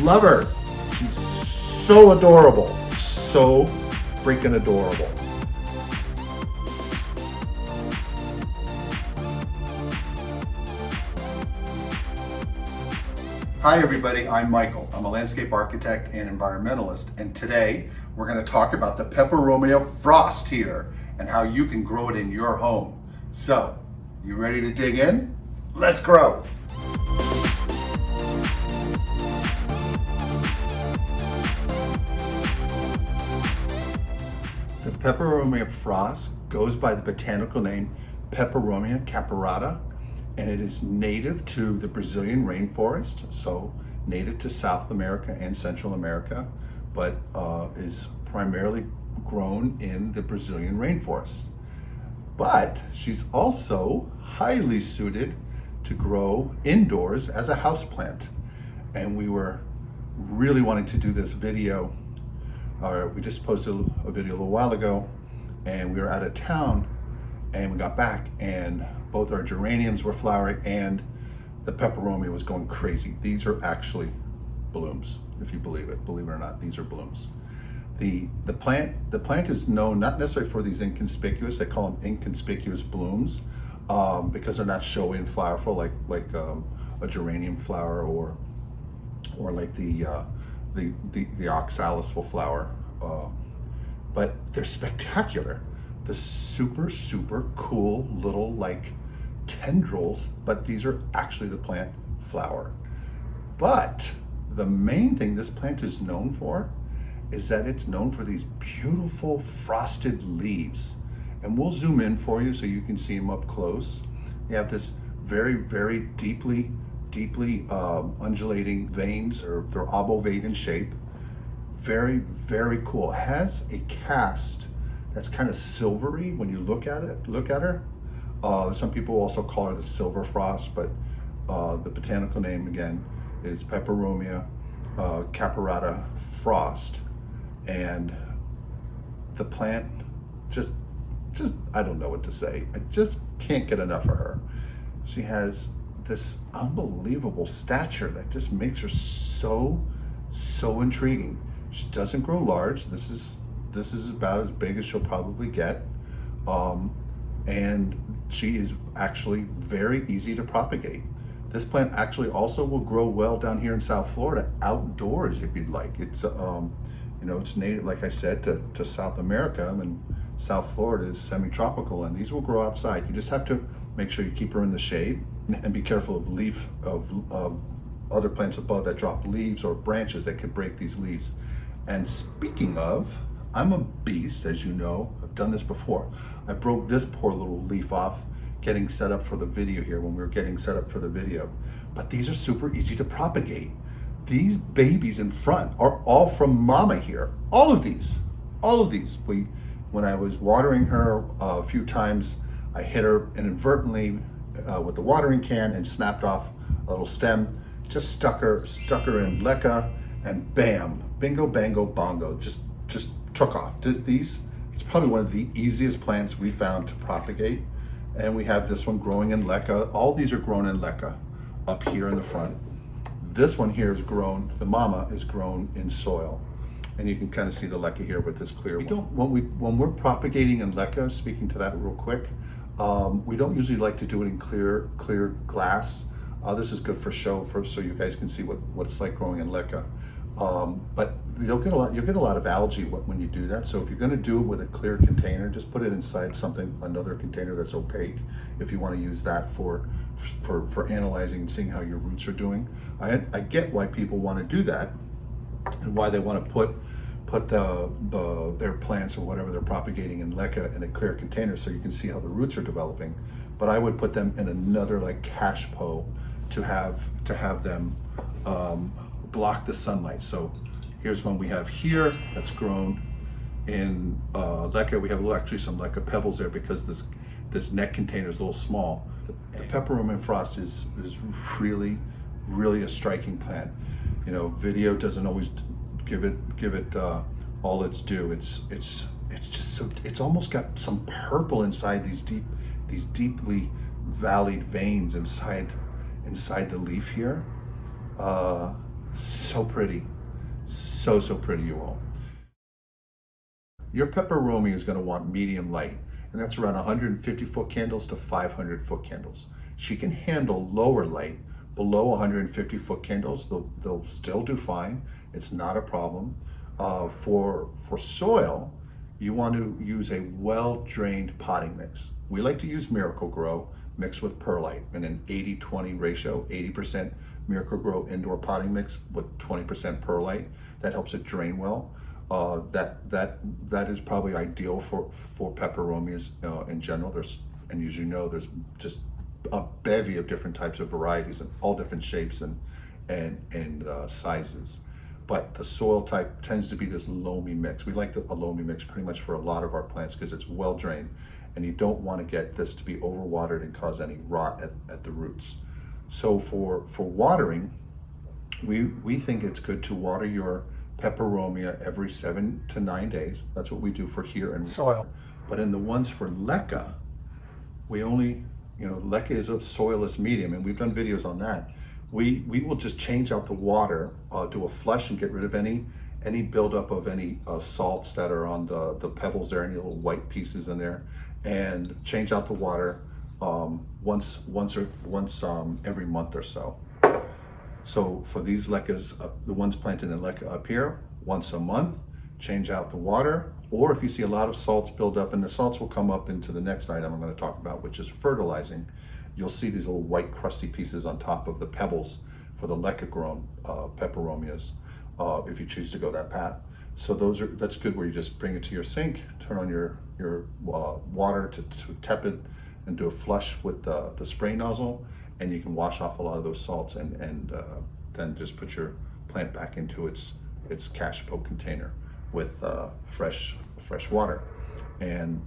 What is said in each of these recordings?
love her. She's so adorable. So freaking adorable. Hi everybody, I'm Michael. I'm a landscape architect and environmentalist, and today we're going to talk about the Peperomia Frost here and how you can grow it in your home. So, you ready to dig in? Let's grow! The Peperomia Frost goes by the botanical name Peperomia caperata, and it is native to the Brazilian rainforest, so native to South America and Central America, but is primarily grown in the Brazilian rainforest. But she's also highly suited to grow indoors as a houseplant. And we were really wanting to do this video. We just posted a video a little while ago, and we were out of town, and we got back, and both our geraniums were flowering and the peperomia was going crazy. These are actually blooms, if you believe it or not. These are blooms. The plant is known not necessarily for these inconspicuous. They call them inconspicuous blooms because they're not showy and flowerful like a geranium flower or like the oxalis will flower. But they're spectacular. The super cool little like tendrils, but these are actually the plant flower. But the main thing this plant is known for is that it's known for these beautiful frosted leaves. And we'll zoom in for you so you can see them up close. They have this very deeply undulating veins. They're obovate in shape. Very cool. It has a cast that's kind of silvery when you look at her. Some people also call her the silver frost, but the botanical name again is Peperomia caperata Frost. And the plant just I don't know what to say. I just can't get enough of her. She has this unbelievable stature that just makes her so intriguing. She doesn't grow large. This is about as big as she'll probably get. And she is actually very easy to propagate. This plant actually also will grow well down here in South Florida, outdoors if you'd like. It's it's native, like I said, to South America, and South Florida is semi-tropical, and these will grow outside. You just have to make sure you keep her in the shade and be careful of other plants above that drop leaves or branches that could break these leaves. And speaking of, I'm a beast, as you know. I've done this before. I broke this poor little leaf off getting set up for the video here when we were getting set up for the video. But these are super easy to propagate. These babies in front are all from Mama here. All of these. When I was watering her a few times, I hit her inadvertently with the watering can and snapped off a little stem. Just stuck her in leca, and bam, bingo, bango, bongo, just took off. It's probably one of the easiest plants we found to propagate. And we have this one growing in leca. All these are grown in leca up here in the front. This one here is grown, the mama is grown in soil. And you can kind of see the leca here with this clear one. When we're propagating in leca, speaking to that real quick, we don't usually like to do it in clear glass. This is good for show, so you guys can see what it's like growing in leca. But you'll get a lot of algae when you do that. So if you're going to do it with a clear container, just put it inside another container that's opaque. If you want to use that for analyzing and seeing how your roots are doing, I get why people want to do that and why they want to put their plants or whatever they're propagating in leca in a clear container so you can see how the roots are developing. But I would put them in another like cache po to have them block the sunlight. So here's one we have here that's grown in leca. We have actually some leca pebbles there because this neck container is a little small. The Peperomia Frost is really a striking plant. Video doesn't always give it all its due. It's just so, it's almost got some purple inside these deeply valleyed veins inside the leaf here. so pretty. So, so pretty, you all. Your peperomia is going to want medium light, and that's around 150-foot candles to 500-foot candles. She can handle lower light below 150-foot candles. They'll still do fine. It's not a problem. For soil, you want to use a well-drained potting mix. We like to use Miracle-Gro mixed with perlite in an 80-20 ratio, 80% Miracle-Gro indoor potting mix with 20% perlite. That helps it drain well. That is probably ideal for peperomias in general. And as you know, there's just a bevy of different types of varieties and all different shapes and sizes. But the soil type tends to be this loamy mix. We like a loamy mix pretty much for a lot of our plants because it's well drained, and you don't want to get this to be overwatered and cause any rot at the roots. So for watering, we think it's good to water your peperomia every 7 to 9 days. That's what we do for here in soil. But in the ones for leca, we only, leca is a soilless medium, and we've done videos on that. We will just change out the water, do a flush, and get rid of any buildup of any salts that are on the pebbles there, any little white pieces in there, and change out the water once every month or so. So for these lecas, the ones planted in leca up here, once a month, change out the water. Or if you see a lot of salts build up, and the salts will come up into the next item I'm going to talk about, which is fertilizing. You'll see these little white crusty pieces on top of the pebbles for the leca-grown peperomias, if you choose to go that path. So that's good, where you just bring it to your sink, turn on your water to tepid, and do a flush with the spray nozzle, and you can wash off a lot of those salts, and then just put your plant back into its cache pot container with fresh water. And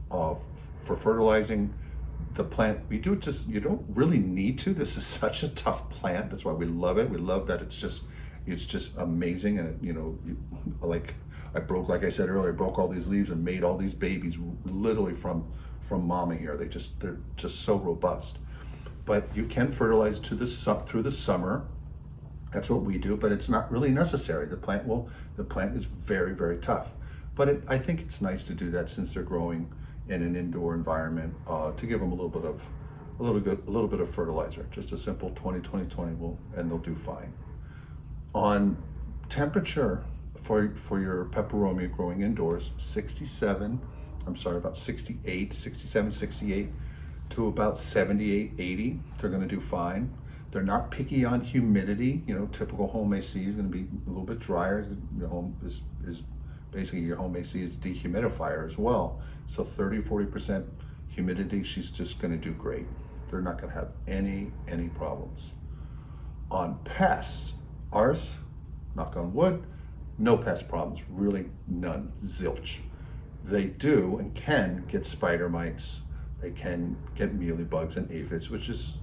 for fertilizing the plant, we do it just, you don't really need to. This is such a tough plant. That's why we love it. We love that it's just amazing. And like I said earlier, broke all these leaves and made all these babies literally from mama here. They're just so robust. But you can fertilize through the summer. That's what we do, but it's not really necessary. The plant is very, very tough. But I think it's nice to do that since they're growing in an indoor environment, to give them a little bit of fertilizer. Just a simple 20-20-20 and they'll do fine. On temperature for your peperomia growing indoors, 67, about 68, 67, 68 to about 78, 80, they're going to do fine. They're not picky on humidity. Typical home AC is going to be a little bit drier. Your home is basically, your home AC is dehumidifier as well. So 30-40% humidity, she's just going to do great. They're not going to have any problems. On pests, ours, knock on wood, no pest problems, really none, zilch. They do and can get spider mites. They can get mealybugs and aphids, which is,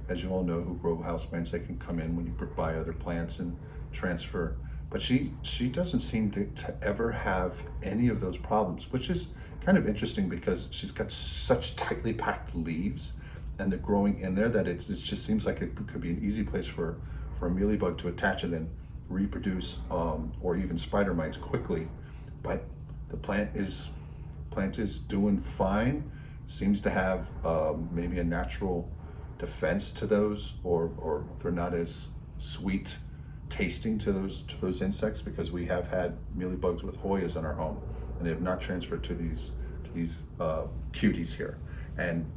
as you all know who grow houseplants, they can come in when you buy other plants and transfer. But she doesn't seem to ever have any of those problems, which is kind of interesting because she's got such tightly packed leaves, and they're growing in there that it just seems like it could be an easy place for a mealybug to attach and then reproduce, or even spider mites quickly. But the plant is doing fine. Seems to have maybe a natural defense to those, or they're not as sweet tasting to those insects, because we have had mealybugs with Hoyas in our home, and they have not transferred to these cuties here. And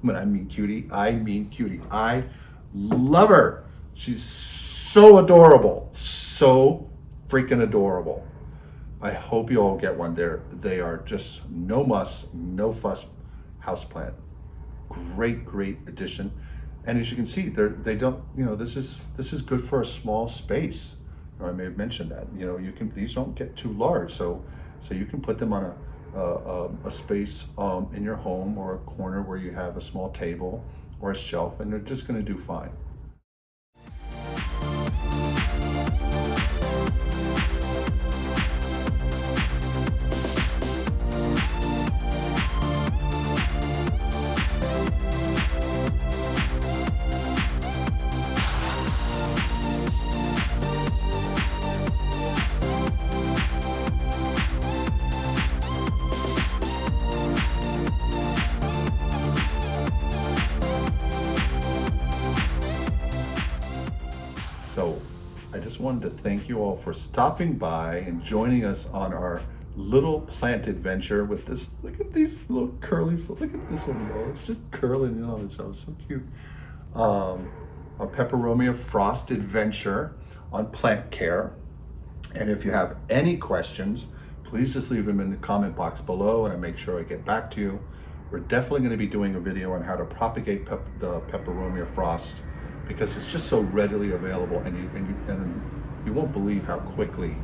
when I mean cutie, I mean cutie. I love her. She's so adorable, so freaking adorable. I hope you all get one. They are just no muss, no fuss houseplant. Great addition. And as you can see, they don't, this is good for a small space. I may have mentioned that. These don't get too large, so you can put them on a space in your home, or a corner where you have a small table or a shelf, and they're just going to do fine. So I just wanted to thank you all for stopping by and joining us on our little plant adventure with this. Look at these little curly, look at this one, y'all. It's just curling in on itself, so cute. A Peperomia Frost adventure on plant care. And if you have any questions, please just leave them in the comment box below and I make sure I get back to you. We're definitely going to be doing a video on how to propagate the Peperomia Frost, because it's just so readily available, and you won't believe how quickly,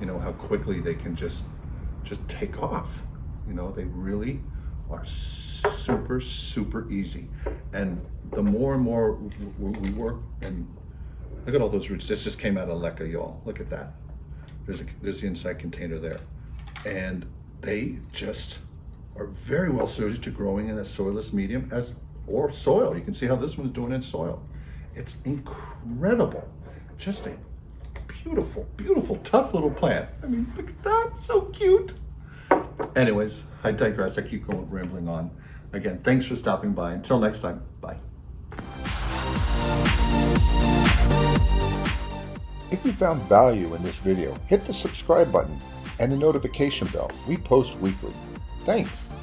how quickly they can just take off. They really are super, super easy. And the more and more we work, and look at all those roots. This just came out of LECA, y'all. Look at that. There's the inside container there. And they just are very well suited to growing in a soilless medium or soil. You can see how this one's doing in soil. It's incredible. Just a beautiful, beautiful, tough little plant. I mean, look at that, so cute. Anyways, I digress. I keep going rambling on. Again, thanks for stopping by. Until next time, bye. If you found value in this video, hit the subscribe button and the notification bell. We post weekly. Thanks.